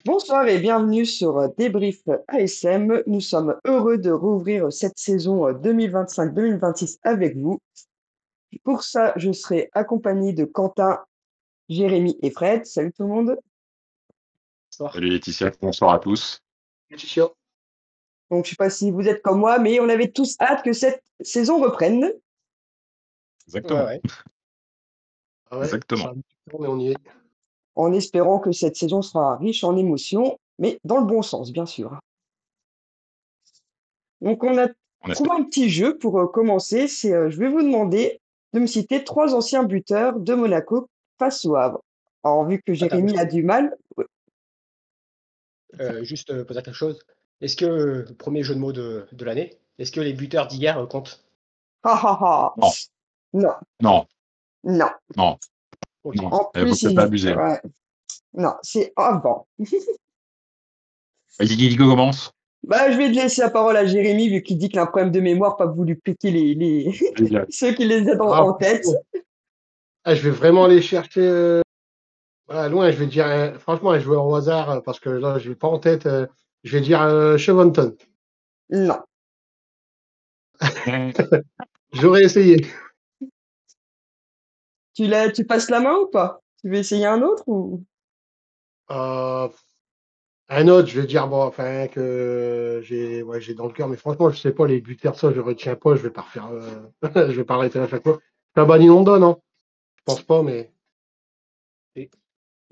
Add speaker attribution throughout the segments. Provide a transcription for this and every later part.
Speaker 1: Bonsoir et bienvenue sur Débrief ASM. Nous sommes heureux de rouvrir cette saison 2025-2026 avec vous. Pour ça, je serai accompagné de Quentin, Jérémy et Fred. Salut tout le monde.
Speaker 2: Bonsoir.
Speaker 3: Salut Laetitia, bonsoir à tous.
Speaker 2: Chicho.
Speaker 1: Donc, je sais pas si vous êtes comme moi, mais on avait tous hâte que cette saison reprenne,
Speaker 3: Exactement,
Speaker 2: Ouais. Ah ouais, ça
Speaker 3: exactement.
Speaker 2: a un petit peu, mais on y est.
Speaker 1: en espérant que cette saison sera riche en émotions, mais dans le bon sens, bien sûr. Donc, on a
Speaker 3: On
Speaker 1: trouvé
Speaker 3: espère.
Speaker 1: un petit jeu pour commencer. Je vais vous demander de me citer trois anciens buteurs de Monaco face au Havre. Alors, vu que
Speaker 2: Attends,
Speaker 1: Jérémy a du mal,
Speaker 2: juste poser quelque chose. Est-ce que le premier jeu de mots de l'année, est-ce que les buteurs d'hier comptent?
Speaker 1: ha ha ha,
Speaker 3: Non,
Speaker 1: non,
Speaker 3: non,
Speaker 1: non.
Speaker 3: non,
Speaker 2: Ok.
Speaker 3: non.
Speaker 1: En
Speaker 3: Il faut
Speaker 1: plus,
Speaker 3: peut-être pas abuser.
Speaker 1: ouais, non, c'est avant.
Speaker 3: Vas-y, qui commence?
Speaker 1: Bah, je vais te laisser la parole à Jérémy, vu qu'il dit qu'il a un problème de mémoire, pas voulu piquer
Speaker 3: Génial.
Speaker 1: ceux qui les aident
Speaker 2: Ah,
Speaker 1: en tête.
Speaker 2: je vais vraiment aller chercher loin. Je vais dire, franchement, je vais au hasard parce que là, je n'ai pas en tête. Je vais dire Chevanton.
Speaker 1: Non.
Speaker 2: J'aurais essayé.
Speaker 1: Tu passes la main ou pas? Tu veux essayer un autre ou?
Speaker 2: Euh, un autre, je vais dire, bon, enfin, que j'ai dans le cœur, mais franchement, je sais pas, les buteurs, ça, je retiens pas, je vais pas refaire, je vais pas arrêter à chaque fois. Cavani London, non? Je pense pas, mais. Et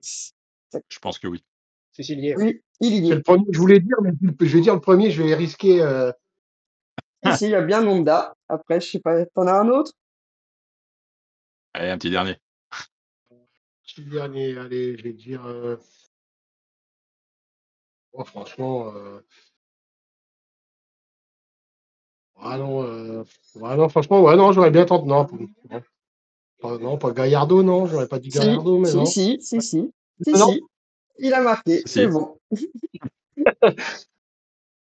Speaker 3: Je pense que oui.
Speaker 2: Cécilier.
Speaker 1: Oui, il y
Speaker 2: C'est le
Speaker 1: est.
Speaker 2: premier que je voulais dire, mais je vais dire le premier, je vais risquer.
Speaker 1: Ici, il y a bien Nonda. Après, je sais pas, t'en as un autre?
Speaker 3: Allez, un petit dernier.
Speaker 2: Petit dernier, allez, je vais dire. Oh, franchement, non, non, franchement, ouais, non, j'aurais bien tenté. Non, non, pas Gallardo, non, j'aurais pas dit
Speaker 1: Si,
Speaker 2: Gallardo, mais
Speaker 1: si,
Speaker 2: non.
Speaker 1: si, si, si, si,
Speaker 2: Non,
Speaker 1: si. Il a marqué, c'est
Speaker 3: Si.
Speaker 1: bon.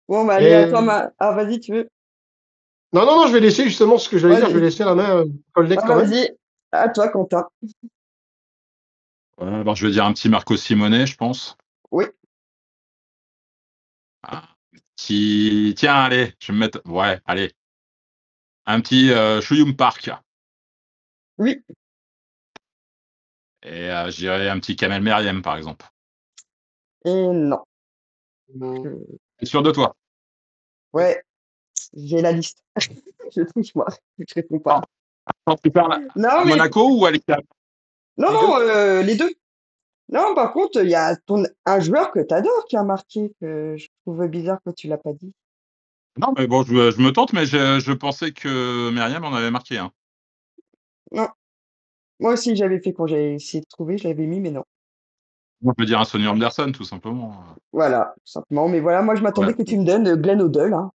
Speaker 1: Bon, bah, allez, à toi,
Speaker 2: et...
Speaker 1: Ah, vas-y, tu veux?
Speaker 2: non, je vais laisser justement ce que j'allais dire, je vais
Speaker 1: Vas-y.
Speaker 2: laisser la main au collègue
Speaker 1: Ah,
Speaker 2: quand même.
Speaker 1: vas-y. À toi, Quentin.
Speaker 3: Alors, je vais dire un petit Marco Simone, je pense.
Speaker 1: Oui.
Speaker 3: Ah, Tiens, allez, je vais me mettre. Ouais, allez. Un petit Chouyoum Park.
Speaker 1: Oui.
Speaker 3: Et je dirais un petit Kamel Meriem, par exemple.
Speaker 1: Et non.
Speaker 2: Mm.
Speaker 1: Je-
Speaker 3: T'es sûr de toi?
Speaker 1: Ouais, j'ai la liste. Je triche, moi. Je réponds
Speaker 3: Non.
Speaker 1: pas.
Speaker 3: Attends, tu parles
Speaker 1: Non,
Speaker 3: à
Speaker 1: mais.
Speaker 3: Monaco ou à l'État?
Speaker 1: Non,
Speaker 2: Les
Speaker 1: non,
Speaker 2: deux.
Speaker 1: les deux. Non, par contre, il y a un joueur que t'adores qui a marqué, que je trouve bizarre que tu l'as pas dit.
Speaker 3: Non, mais bon, je me tente, mais je pensais que Meriem en avait marqué un.
Speaker 1: Non. Moi aussi, j'avais fait quand j'ai essayé de trouver, je l'avais mis, mais non.
Speaker 3: On peut dire un Sonny Anderson, tout simplement.
Speaker 1: Voilà, tout simplement. Mais voilà, moi, je m'attendais
Speaker 3: Ouais.
Speaker 1: que tu me donnes Glenn Hoddle, hein.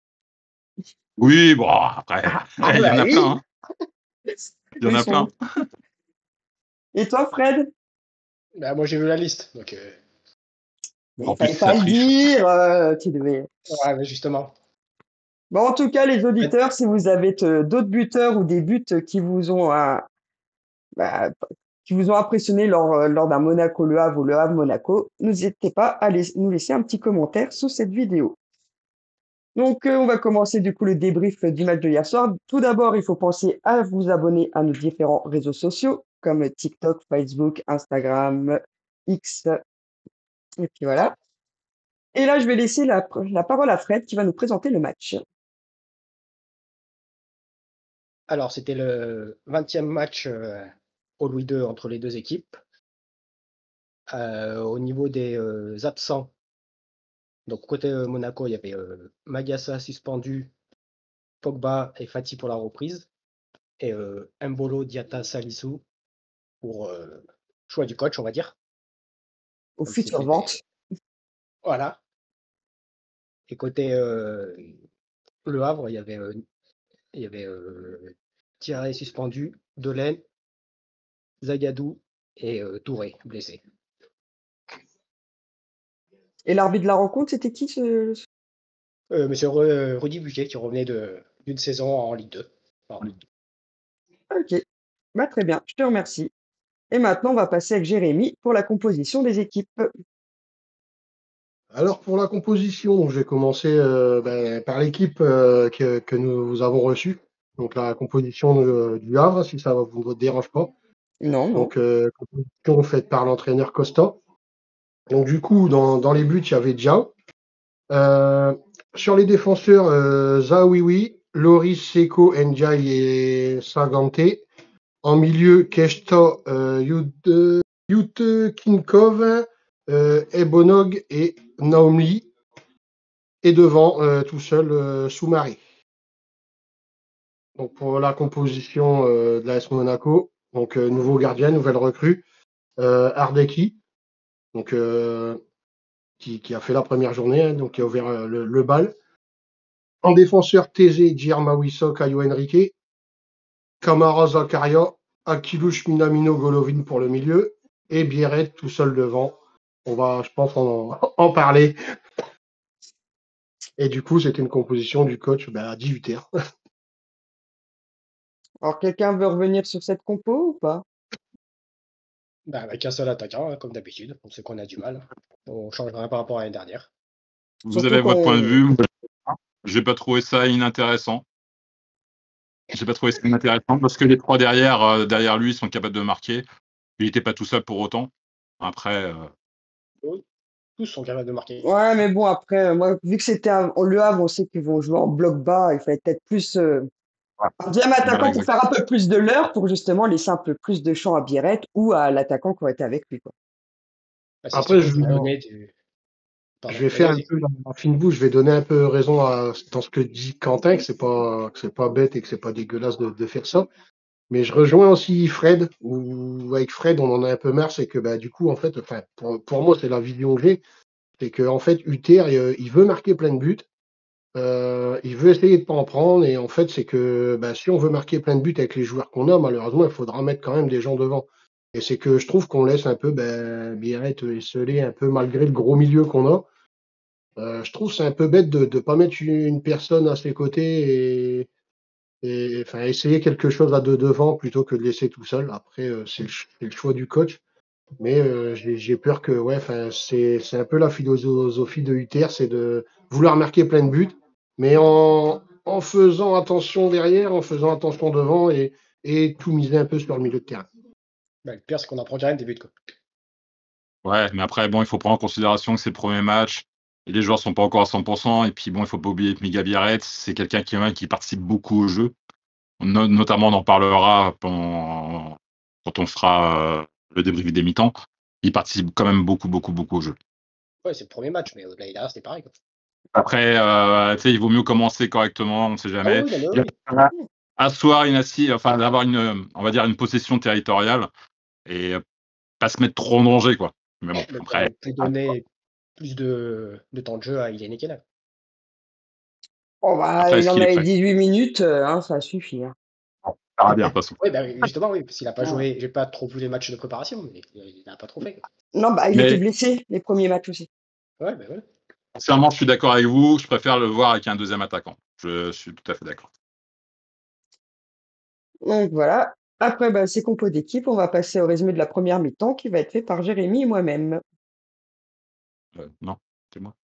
Speaker 3: Oui, bon, après,
Speaker 1: Ah, ah
Speaker 3: il y
Speaker 1: bah
Speaker 3: en a plein,
Speaker 1: oui.
Speaker 3: hein. Il y en
Speaker 1: Ils
Speaker 3: a plein.
Speaker 1: sont. Et toi, Fred?
Speaker 2: Bah, moi, j'ai vu la liste. Donc,
Speaker 1: Mais
Speaker 3: En
Speaker 1: il
Speaker 3: plus,
Speaker 1: fallait
Speaker 3: ça
Speaker 1: pas le
Speaker 3: triche.
Speaker 1: dire, tu devais.
Speaker 2: ouais, mais justement.
Speaker 1: Bon, en tout cas, les auditeurs, si vous avez d'autres buteurs ou des buts bah, qui vous ont impressionné lors d'un Monaco-Le Havre ou Le Havre-Monaco, n'hésitez pas à nous laisser un petit commentaire sous cette vidéo. Donc, on va commencer du coup le débrief du match de hier soir. Tout d'abord, il faut penser à vous abonner à nos différents réseaux sociaux comme TikTok, Facebook, Instagram, X, et puis voilà. Et là, je vais laisser la parole à Fred qui va nous présenter le match.
Speaker 2: Alors, c'était le 20e match au Louis II entre les deux équipes. Au niveau des absents, donc côté Monaco, il y avait Magassa suspendu, Pogba et Fati pour la reprise, et Mbolo, Diatta, Salissou pour choix du coach, on va dire,
Speaker 1: Au
Speaker 2: comme s'il
Speaker 1: futur
Speaker 2: était.
Speaker 1: vente.
Speaker 2: Voilà. Et côté Le Havre, il y avait Thierry suspendu, Delaine, Zagadou et Touré blessé.
Speaker 1: Et l'arbitre de la rencontre, c'était qui
Speaker 2: Monsieur Rudy Buquet qui revenait d'une saison en Ligue 2. En Ligue 2.
Speaker 1: Ok, bah, très bien, je te remercie. Et maintenant, on va passer avec Jérémy pour la composition des équipes.
Speaker 2: Alors pour la composition, donc, je vais commencer par l'équipe que nous avons reçue. Donc la composition du Havre, si ça ne vous dérange pas.
Speaker 1: Non, non.
Speaker 2: Donc composition faite par l'entraîneur Costa. Donc du coup, dans les buts, il y avait Diao. Sur les défenseurs, Zawiwi, Loris, Seko, Ndiaye et Sagante. En milieu, Keshta, Yute Kinkov, Ebonog et Naomi. Et devant, tout seul, Soumaré. Donc pour la composition de l'AS Monaco, donc nouveau gardien, nouvelle recrue, Ardeki, donc qui a fait la première journée, hein, donc qui a ouvert le bal. En défenseur, Thésée, Djermawiso, Caio Henrique, Kamara Zakaria, Akilush Minamino Golovin pour le milieu, et Bieret tout seul devant. On va, je pense, en parler. Et du coup, c'était une composition du coach à 18h.
Speaker 1: Alors, quelqu'un veut revenir sur cette compo ou pas?
Speaker 4: Bah, avec un seul attaquant, hein, comme d'habitude. On sait qu'on a du mal. On change rien par rapport à l'année dernière.
Speaker 3: Vous
Speaker 1: Surtout
Speaker 3: avez votre point de
Speaker 1: qu'on...
Speaker 3: vue. J'ai pas trouvé ça inintéressant. J'ai pas trouvé ça inintéressant parce que les trois derrière lui sont capables de marquer. Il n'était pas tout seul pour autant. Après,
Speaker 4: Oui, tous sont capables de marquer.
Speaker 1: Ouais, mais bon, après, moi, vu que c'était Le Havre, on sait qu'ils vont jouer en bloc bas. Il fallait peut-être plus un deuxième
Speaker 3: voilà,
Speaker 1: attaquant pour
Speaker 3: exactement.
Speaker 1: faire un peu plus de l'heure, pour justement laisser un peu plus de champ à Biret ou à l'attaquant qui aurait été avec lui, quoi.
Speaker 4: Bah, c'est
Speaker 2: Après,
Speaker 4: surtout pour donner du.
Speaker 2: je
Speaker 4: Pardon,
Speaker 2: vais
Speaker 4: vas-y,
Speaker 2: faire un
Speaker 4: vas-y.
Speaker 2: peu la fine bouche, je vais donner un peu raison dans ce que dit Quentin, que c'est pas bête et que c'est pas dégueulasse de faire ça. Mais je rejoins aussi Fred, où avec Fred, on en a un peu marre, c'est que du coup, en fait, enfin, pour moi, c'est la vision que j'ai, c'est que en fait, Uther, il veut marquer plein de buts, il veut essayer de pas en prendre, et en fait, c'est que si on veut marquer plein de buts avec les joueurs qu'on a, malheureusement, il faudra mettre quand même des gens devant. Et c'est que je trouve qu'on laisse un peu Biarritz esseler un peu malgré le gros milieu qu'on a. Je trouve que c'est un peu bête de ne pas mettre une personne à ses côtés et enfin, essayer quelque chose à deux devant plutôt que de laisser tout seul. Après, c'est le choix du coach. Mais j'ai peur que ouais, enfin, c'est un peu la philosophie de Uther, c'est de vouloir marquer plein de buts, mais en faisant attention derrière, en faisant attention devant et tout miser un peu sur le milieu de terrain.
Speaker 4: Bah, le pire, c'est qu'on n'apprend rien des buts, quoi.
Speaker 3: Ouais, mais après, bon, il faut prendre en considération que c'est le premier match. Et les joueurs sont pas encore à 100%. Et puis, bon, il faut pas oublier que Miga Biarritz, c'est quelqu'un qui participe beaucoup au jeu. Notamment, on en parlera quand on fera le débrief des mi-temps. Il participe quand même beaucoup, beaucoup, beaucoup au jeu.
Speaker 4: Ouais, c'est le premier match, mais l'année dernière, c'était pareil, quoi.
Speaker 3: Après, tu sais, il vaut mieux commencer correctement, on ne sait
Speaker 4: Ah
Speaker 3: jamais.
Speaker 4: oui, non, mais
Speaker 3: Il
Speaker 4: oui.
Speaker 3: va asseoir une assise, enfin, d'avoir on va dire, une possession territoriale et pas se mettre trop en danger, quoi. Mais bon,
Speaker 4: Mais pas
Speaker 3: après,
Speaker 4: non plus donner plus de temps de jeu à Ilian Ekena.
Speaker 1: Oh, bah,
Speaker 3: après,
Speaker 1: il
Speaker 3: est-ce
Speaker 1: en
Speaker 3: qu'il est
Speaker 1: avait
Speaker 3: prêt?
Speaker 1: 18 minutes, hein, ça suffit, hein.
Speaker 3: On verra bien, de toute façon.
Speaker 4: Oui, bah, justement, oui, parce qu'il n'a pas
Speaker 1: Ouais.
Speaker 4: joué. J'ai pas trop vu les matchs de préparation, mais il n'a pas trop fait, quoi.
Speaker 1: Non, bah, il était
Speaker 3: Mais
Speaker 1: blessé les premiers matchs aussi.
Speaker 4: Ouais, bah ouais.
Speaker 3: sincèrement, je suis d'accord avec vous. Je préfère le voir avec un deuxième attaquant. Je suis tout à fait d'accord.
Speaker 1: Donc voilà. Après, bah, ces compos d'équipe, on va passer au résumé de la première mi-temps qui va être fait par Jérémy et moi-même.
Speaker 3: Non, c'est moi.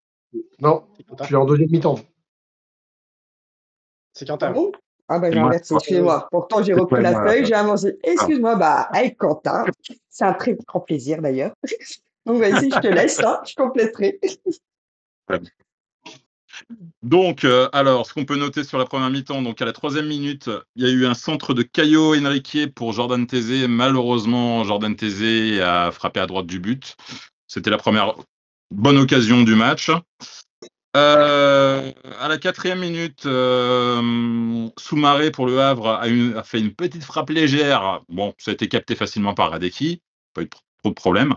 Speaker 2: Non,
Speaker 4: C'est
Speaker 2: je
Speaker 4: Quentin.
Speaker 2: suis en deuxième mi-temps.
Speaker 4: C'est
Speaker 1: Ah
Speaker 4: Quentin.
Speaker 1: bon? Ah bah
Speaker 3: C'est
Speaker 1: j'ai
Speaker 3: moi,
Speaker 1: inversé,
Speaker 3: c'est moi.
Speaker 1: excusez-moi. Pourtant, j'ai
Speaker 3: C'est
Speaker 1: repris
Speaker 3: toi et
Speaker 1: la
Speaker 3: moi.
Speaker 1: feuille, j'ai avancé.
Speaker 3: Ah.
Speaker 1: Excuse-moi, bah, avec Quentin. C'est un très grand plaisir d'ailleurs. Donc vas-y, je te laisse, hein, je compléterai.
Speaker 3: Donc, alors, ce qu'on peut noter sur la première mi-temps, donc à la 3e minute, il y a eu un centre de Caio Henrique pour Jordan Thésée. Malheureusement, Jordan Thésée a frappé à droite du but. C'était la première bonne occasion du match. À la 4e minute, Soumaré pour le Havre a fait une petite frappe légère. Bon, ça a été capté facilement par Radeki. Pas eu trop de problème.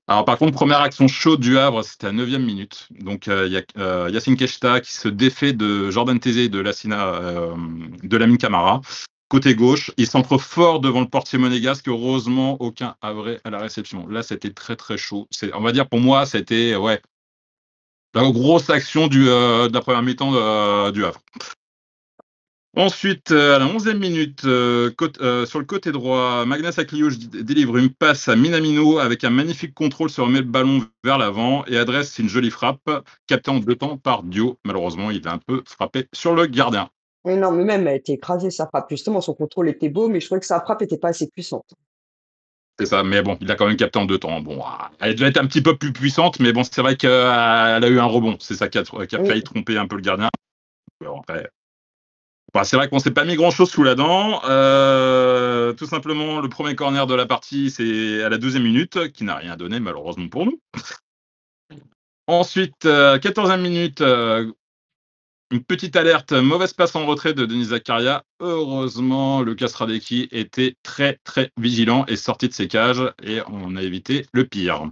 Speaker 3: Alors, par contre, première action chaude du Havre, c'était à la 9e minute. Donc, il y a Yacine Keshta qui se défait de Jordan Thésée et de Lamine Camara. Côté gauche, il centre fort devant le portier monégasque. Heureusement, aucun Havrais à la réception. Là, c'était très, très chaud. On va dire, pour moi, c'était la grosse action de la première mi-temps du Havre. Ensuite, à la 11e minute, sur le côté droit, Magnus Akliouche délivre une passe à Minamino avec un magnifique contrôle, se remet le ballon vers l'avant et adresse une jolie frappe, captée en 2 temps par Dio. Malheureusement, il a un peu frappé sur le gardien.
Speaker 1: Oui, non, mais même, elle était écrasée, sa frappe. Justement, son contrôle était beau, mais je trouvais que sa frappe était pas assez puissante.
Speaker 3: C'est ça, mais bon, il a quand même capté en 2 temps. Bon, elle devait être un petit peu plus puissante, mais bon, c'est vrai qu'elle a eu un rebond. C'est ça qui a
Speaker 1: Oui,
Speaker 3: failli tromper un peu le gardien. Bon, après, c'est vrai qu'on s'est pas mis grand-chose sous la dent. Tout simplement, le premier corner de la partie, c'est à la 12e minute, qui n'a rien donné, malheureusement pour nous. Ensuite, 14e minute, une petite alerte, mauvaise passe en retrait de Denis Zakaria. Heureusement, Lucas Radecki était très, très vigilant et sorti de ses cages, et on a évité le pire.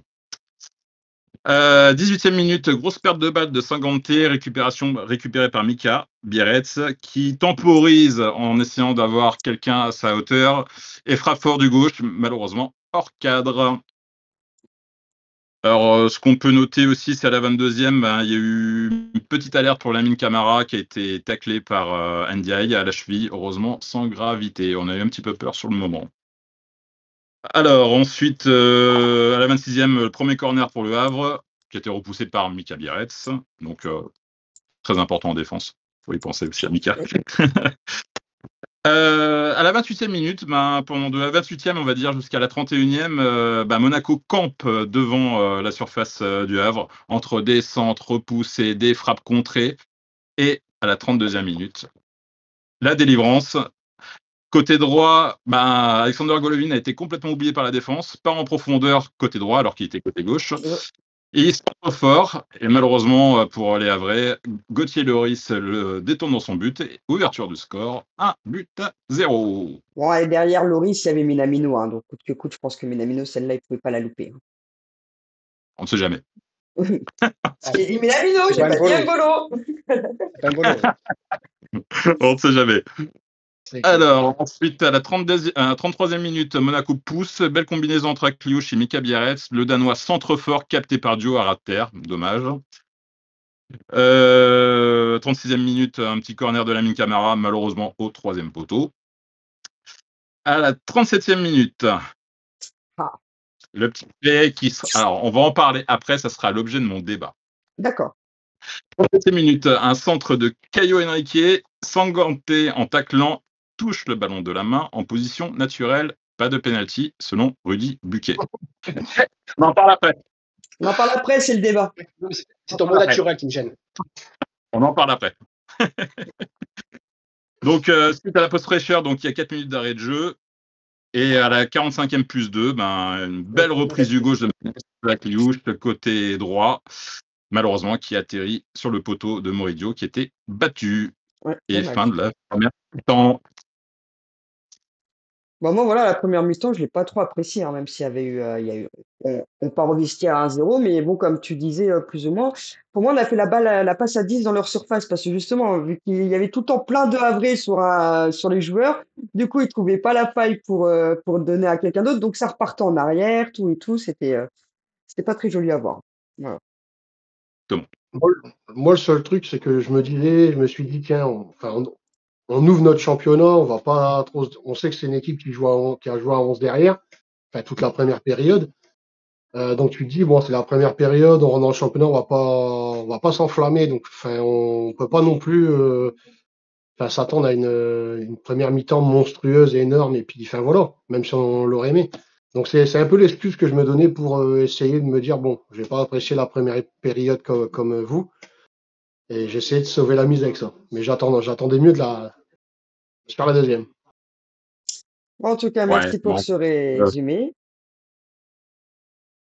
Speaker 3: 18e minute, grosse perte de balle de Sangante, récupérée par Mika Bierets, qui temporise en essayant d'avoir quelqu'un à sa hauteur et frappe fort du gauche, malheureusement hors cadre. Alors, ce qu'on peut noter aussi, c'est à la 22e, il y a eu une petite alerte pour Lamine Camara qui a été taclé par Ndiaye à la cheville, heureusement sans gravité. On a eu un petit peu peur sur le moment. Alors, ensuite, à la 26e, le premier corner pour le Havre, qui a été repoussé par Mika Bierets. Donc, très important en défense. Il faut y penser aussi à Mika. À la 28e minute, pendant de la 28e, on va dire, jusqu'à la 31e, Monaco campe devant la surface du Havre, entre des centres repoussés, des frappes contrées. Et à la 32e minute, la délivrance. Côté droit, Alexander Golovin a été complètement oublié par la défense, pas en profondeur côté droit alors qu'il était côté gauche. Et il se trouve fort, et malheureusement pour les Havrais, Gauthier Loris le détourne dans son but, et ouverture du score, 1-0.
Speaker 1: bon, et derrière Loris, il y avait Minamino, hein, donc coûte que coûte, je pense que Minamino, celle-là, il pouvait pas la louper.
Speaker 3: On ne sait jamais.
Speaker 1: J'ai dit Minamino, j'ai pas dit Ngolo.
Speaker 4: C'est pas un golo.
Speaker 3: On ne sait jamais. Alors, ensuite, à la 33e minute, Monaco pousse. Belle combinaison entre Akliouche et Mika Bierets. Le Danois centre fort, capté par Dio à ras de terre. Dommage. 36e minute, un petit corner de Lamine Camara, malheureusement au 3e poteau. À la 37e minute, le petit play qui sera... Alors, on va en parler après, ça sera l'objet de mon débat.
Speaker 1: D'accord.
Speaker 3: 37e minute, un centre de Caio Henrique, Sangante en taclant, touche le ballon de la main en position naturelle. Pas de penalty, selon Rudy Buquet. On en parle après.
Speaker 1: On en parle après, c'est le débat.
Speaker 4: C'est ton mot naturel qui me gêne.
Speaker 3: On en parle après. Donc, suite à la post-pressure, donc il y a 4 minutes d'arrêt de jeu. Et à la 45e plus 2, une belle reprise du gauche de Akliouche, côté droit, malheureusement, qui atterrit sur le poteau de Moridio, qui était battu.
Speaker 1: Ouais,
Speaker 3: Et
Speaker 1: dommage.
Speaker 3: fin de la première mi-temps.
Speaker 1: Bon, moi, voilà, la première mi-temps, je l'ai pas trop appréciée, hein, même s'il y avait eu, on part au vestiaire à 1-0, mais bon, comme tu disais, plus ou moins, pour moi, on a fait la passe à 10 dans leur surface, parce que justement, vu qu'il y avait tout le temps plein de Havrais sur les joueurs, du coup, ils trouvaient pas la faille pour donner à quelqu'un d'autre, donc ça repartait en arrière, tout et tout, c'était pas très joli à voir. Voilà.
Speaker 2: Moi, le seul truc, c'est que je me suis dit, tiens, on ouvre notre championnat, on va pas trop, on sait que c'est une équipe qui a joué à 11 derrière, enfin, toute la première période. Donc tu te dis, bon, c'est la première période, on rentre dans le championnat, on va pas s'enflammer, donc, enfin, on peut pas non plus, s'attendre à une première mi-temps monstrueuse et énorme, et puis, enfin, voilà, même si on l'aurait aimé. Donc c'est un peu l'excuse que je me donnais pour essayer de me dire, bon, j'ai pas apprécié la première période comme vous, et j'essayais de sauver la mise avec ça. Mais j'attendais mieux sur la deuxième.
Speaker 1: Bon, en tout cas,
Speaker 3: Ouais,
Speaker 1: merci pour ce résumé.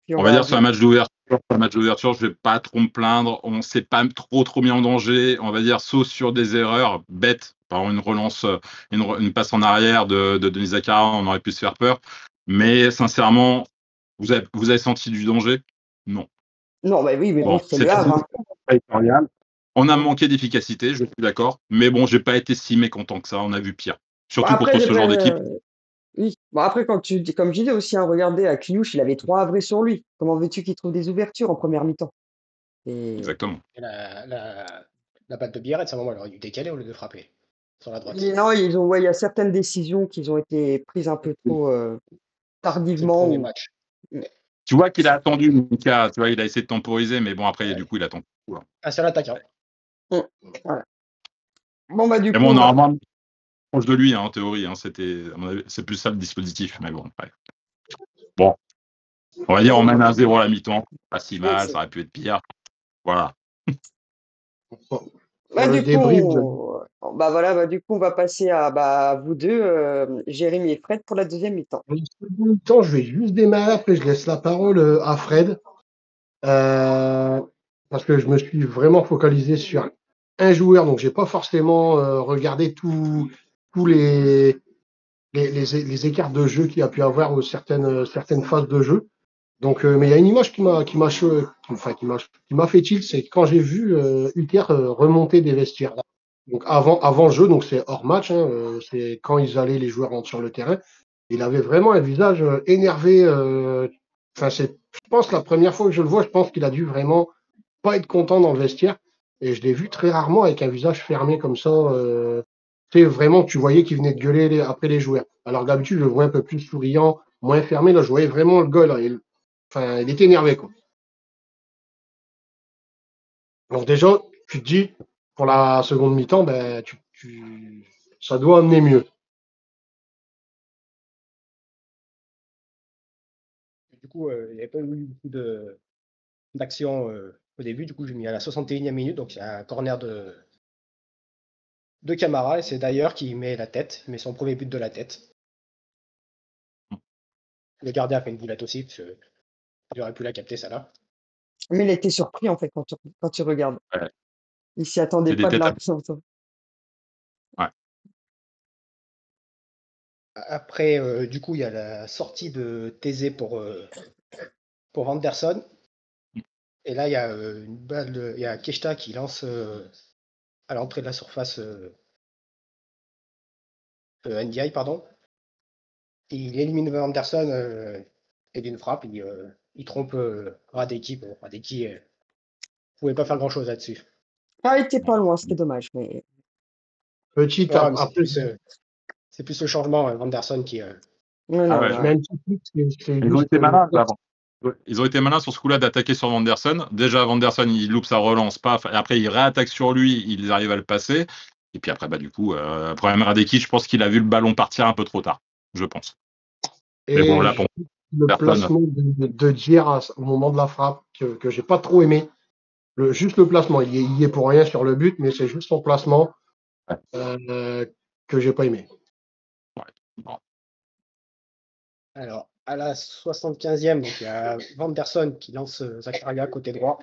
Speaker 1: Puis
Speaker 3: on va dire sur un match d'ouverture, je vais pas trop me plaindre. On s'est pas trop mis en danger. On va dire sauf sur des erreurs bêtes, par exemple une relance, une passe en arrière de Denis Zakaria, on aurait pu se faire peur. Mais sincèrement, vous avez senti du danger? Non.
Speaker 1: Non, bah oui, mais bon,
Speaker 3: Bon,
Speaker 1: c'est le Havre, hein.
Speaker 3: On a manqué d'efficacité, je suis d'accord. Mais bon, j'ai pas été si mécontent que ça. On a vu pire.
Speaker 1: Bon,
Speaker 3: Surtout
Speaker 1: après,
Speaker 3: contre ce genre d'équipe.
Speaker 1: oui. Bon, après, comme je disais aussi, hein, regardez, à Kliouche, il avait 3 Havrais sur lui. Comment veux-tu qu'il trouve des ouvertures en première mi-temps? Et...
Speaker 3: Exactement.
Speaker 4: Et la balle de Biarritz, à un moment, elle aurait dû décaler au lieu de frapper. sur la droite.
Speaker 1: Non, il y a certaines décisions qui ont été prises un peu trop
Speaker 4: C'est le
Speaker 1: tardivement.
Speaker 4: premier match.
Speaker 3: Tu vois qu'il a attendu, Mika, tu vois, il a essayé de temporiser, mais bon, après, du coup, il attend.
Speaker 4: Un seul attaquant.
Speaker 1: Voilà. Bon, bah, du
Speaker 3: Mais
Speaker 1: coup,
Speaker 3: bon, normalement, proche de lui, en théorie, c'était, à mon avis, c'est plus ça le dispositif, mais bon, après. Bon, on va dire, on mène 1-0 à la mi-temps, pas si mal, ça aurait pu être pire. Voilà.
Speaker 2: Pour
Speaker 1: bah,
Speaker 2: le
Speaker 1: du
Speaker 2: débrief,
Speaker 1: coup, du coup, on va passer à vous deux, Jérémy et Fred, pour la deuxième mi-temps.
Speaker 2: le second mi-temps, je vais juste démarrer, après je laisse la parole à Fred. Parce que je me suis vraiment focalisé sur un joueur, donc j'ai pas forcément regardé tous les écarts de jeu qu'il y a pu avoir ou certaines phases de jeu. Donc, mais il y a une image qui m'a fait tilt, c'est quand j'ai vu Ulter remonter des vestiaires. Donc avant le jeu, donc c'est hors match, hein, c'est quand ils allaient les joueurs rentrent sur le terrain. Il avait vraiment un visage énervé. Enfin, je pense la première fois que je le vois, je pense qu'il a dû vraiment pas être content dans le vestiaire. Et je l'ai vu très rarement avec un visage fermé comme ça. Tu sais, vraiment, tu voyais qu'il venait de gueuler après les joueurs. Alors d'habitude, je le vois un peu plus souriant, moins fermé. Là, je voyais vraiment le gars, là. Enfin, il était énervé, quoi. Donc déjà, tu te dis, pour la seconde mi-temps, ben, ça doit amener mieux.
Speaker 4: Du coup, il n'y avait pas eu beaucoup d'action au début. Du coup, j'ai mis à la 61e minute. Donc, c'est un corner de Camara. Et c'est d'ailleurs qui met la tête. Il met son premier but de la tête. Le gardien a fait une boulette aussi, parce qu'il aurait pu la capter, ça là.
Speaker 1: Mais il a été surpris, en fait, quand tu regardes.
Speaker 3: Ouais.
Speaker 1: Il s'y attendait
Speaker 3: C'est des
Speaker 1: pas de
Speaker 3: têtes à...
Speaker 1: l'argent.
Speaker 3: Ouais.
Speaker 4: Après, du coup, il y a la sortie de Thésée pour Anderson. Et là, il y a une balle, il y a Keshta qui lance à l'entrée de la surface NDI, pardon. Et il élimine Anderson et d'une frappe, il trompe Radeki. Bon, Radeki pouvait pas faire grand-chose là-dessus.
Speaker 1: Ah, il était pas loin, c'était dommage. Mais...
Speaker 2: Petit
Speaker 4: Ouais, mais
Speaker 2: après,
Speaker 4: c'est plus le changement, Anderson qui.
Speaker 1: Non,
Speaker 3: Ah
Speaker 1: non,
Speaker 3: ouais.
Speaker 2: je
Speaker 1: non.
Speaker 2: mets un petit truc, c'est
Speaker 3: Ils ont
Speaker 2: juste.
Speaker 3: été malins avant. Ils ont été malins sur ce coup-là d'attaquer sur Vanderson. Déjà, Vanderson, il loupe sa relance, paf. Et après, il réattaque sur lui, ils arrivent à le passer. Et puis après, du coup, problème Radeki, je pense qu'il a vu le ballon partir un peu trop tard. Je pense. Mais bon,
Speaker 2: Et
Speaker 3: là, pour
Speaker 2: le
Speaker 3: personne.
Speaker 2: placement de Dier au moment de la frappe, que j'ai pas trop aimé. Juste le placement, il y est pour rien sur le but, mais c'est juste son placement
Speaker 3: Ouais.
Speaker 2: Que j'ai pas aimé.
Speaker 3: Ouais. Bon.
Speaker 4: Alors, à la 75e, donc, il y a Vanderson qui lance Zakaria côté droit.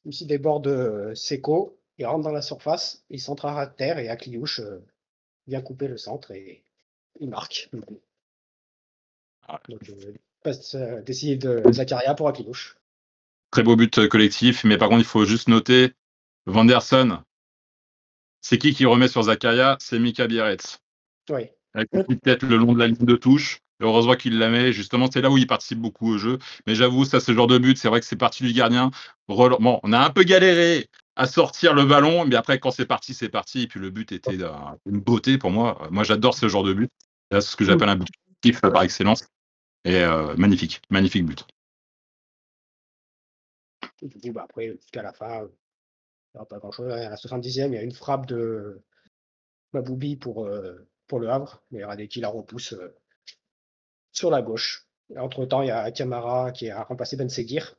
Speaker 4: Ici déborde Seko, il rentre dans la surface, il centre à terre et Akliouche vient couper le centre et il marque.
Speaker 3: Ouais.
Speaker 4: Donc, passe décisive de Zakaria pour Akliouche.
Speaker 3: Très beau but collectif, mais par contre, il faut juste noter Vanderson. C'est qui remet sur Zakaria? C'est Mika Bierretz.
Speaker 4: Oui.
Speaker 3: Avec une petite tête le long de la ligne de touche. Et heureusement qu'il la met. Justement, c'est là où il participe beaucoup au jeu. Mais j'avoue, ça, c'est le genre de but. C'est vrai que c'est parti du gardien. Bon, on a un peu galéré à sortir le ballon, mais après, quand c'est parti, c'est parti. Et puis le but était une beauté pour moi. Moi, j'adore ce genre de but. C'est ce que j'appelle un but kiff par excellence. Et magnifique, magnifique but.
Speaker 4: Et du coup, après, jusqu'à la fin, il n'y aura pas grand-chose. À la 70e, il y a une frappe de Maboubi pour le Havre, mais Radeki la repousse sur la gauche. Et entre-temps, il y a Camara qui a remplacé Ben Seguir,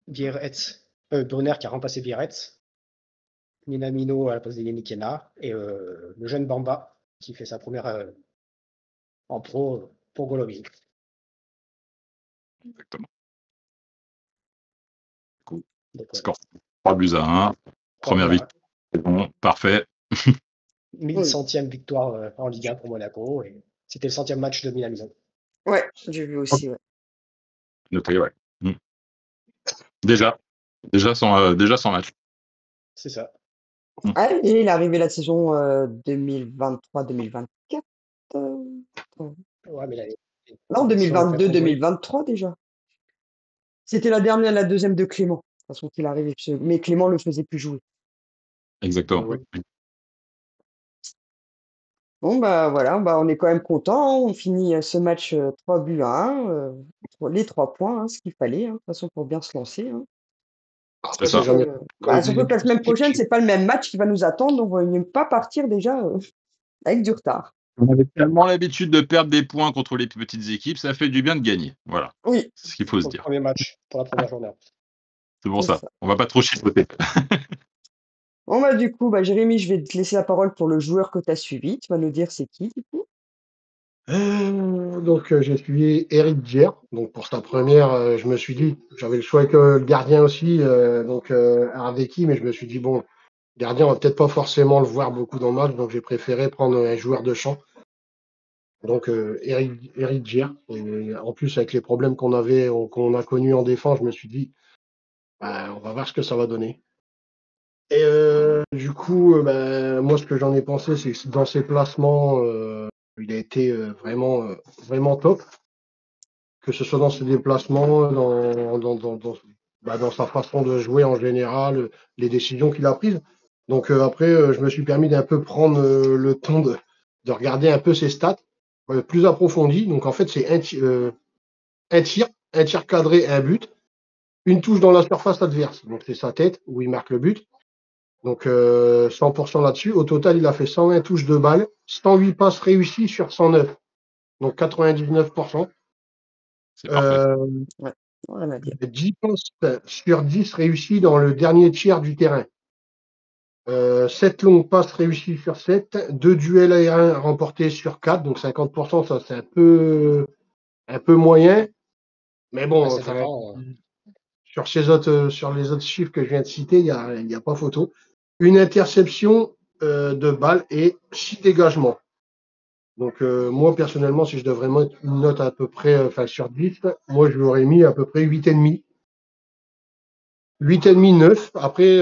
Speaker 4: Brunner qui a remplacé Bierretz, Minamino à la place de Yenikena, et le jeune Bamba qui fait sa première en pro pour Golovin.
Speaker 3: Exactement. Cool.
Speaker 4: Donc,
Speaker 3: Score 3-1. Première victoire. C'est bon, parfait.
Speaker 4: 1100e victoire en Ligue 1 pour Monaco, et c'était le 100e match de Minamino.
Speaker 1: Ouais, j'ai vu aussi. Ouais.
Speaker 3: Noté, ouais. Déjà sans match.
Speaker 4: C'est ça.
Speaker 1: Ah, et il est arrivé la saison 2023-2024.
Speaker 4: Ouais, mais
Speaker 1: Non, 2022-2023 déjà. C'était la deuxième de Clément. De toute façon, qu'il arrivait. Mais Clément le faisait plus jouer.
Speaker 3: Exactement.
Speaker 2: Oui.
Speaker 1: Bon, bah voilà, bah, on est quand même content. On finit ce match 3 buts à 1, les 3 points, hein, ce qu'il fallait, hein, de toute façon, pour bien se lancer. Hein.
Speaker 3: C'est
Speaker 2: Après, c'est
Speaker 3: ça.
Speaker 2: jamais quand les deux
Speaker 1: Surtout que la
Speaker 2: équipes.
Speaker 1: semaine prochaine, c'est pas le même match qui va nous attendre, donc on ne mieux pas partir déjà avec du retard.
Speaker 3: On avait tellement l'habitude de perdre des points contre les petites équipes, ça fait du bien de gagner. Voilà,
Speaker 1: Oui,
Speaker 3: c'est ce qu'il faut se
Speaker 4: Pour le
Speaker 3: dire.
Speaker 4: premier match, pour la première journée.
Speaker 3: C'est pour
Speaker 1: c'est
Speaker 3: ça.
Speaker 1: ça.
Speaker 3: On va pas trop chipoter.
Speaker 1: Bon, bah du coup, bah, Jérémy, je vais te laisser la parole pour le joueur que tu as suivi. Tu vas nous dire c'est qui, du coup?
Speaker 2: Donc, j'ai suivi Eric Dier. Donc, pour sa première, je me suis dit, j'avais le choix avec le gardien aussi, donc Ardeki, mais je me suis dit, bon, gardien, on va peut-être pas forcément le voir beaucoup dans le match, donc j'ai préféré prendre un joueur de champ. Donc, Eric Dier. Et en plus, avec les problèmes qu'on a connus en défense, je me suis dit, bah, on va voir ce que ça va donner. Et du coup, bah, moi, ce que j'en ai pensé, c'est que dans ses placements, il a été vraiment top. Que ce soit dans ses déplacements, dans sa façon de jouer en général, les décisions qu'il a prises. Donc après, je me suis permis d'un peu prendre le temps de regarder un peu ses stats plus approfondies. Donc en fait, c'est un tir, un tir cadré, un but, une touche dans la surface adverse. Donc c'est sa tête où il marque le but. Donc 100% là-dessus. Au total, il a fait 120 touches de balle, 108 passes réussies sur 109. Donc 99%.
Speaker 3: C'est parfait.
Speaker 1: Ouais, rien à dire.
Speaker 2: 10 passes sur 10 réussies dans le dernier tiers du terrain. 7 longues passes réussies sur 7, 2 duels aériens remportés sur 4, donc 50%, ça c'est un peu moyen. Mais bon,
Speaker 4: Ça
Speaker 2: enfin,
Speaker 4: dépend.
Speaker 2: sur les autres chiffres que je viens de citer, il y a pas photo. Une interception de balle et 6 dégagements. Donc moi personnellement, si je devrais mettre une note à peu près sur 10, moi je lui aurais mis à peu près 8,5. 8,5, 9. Après,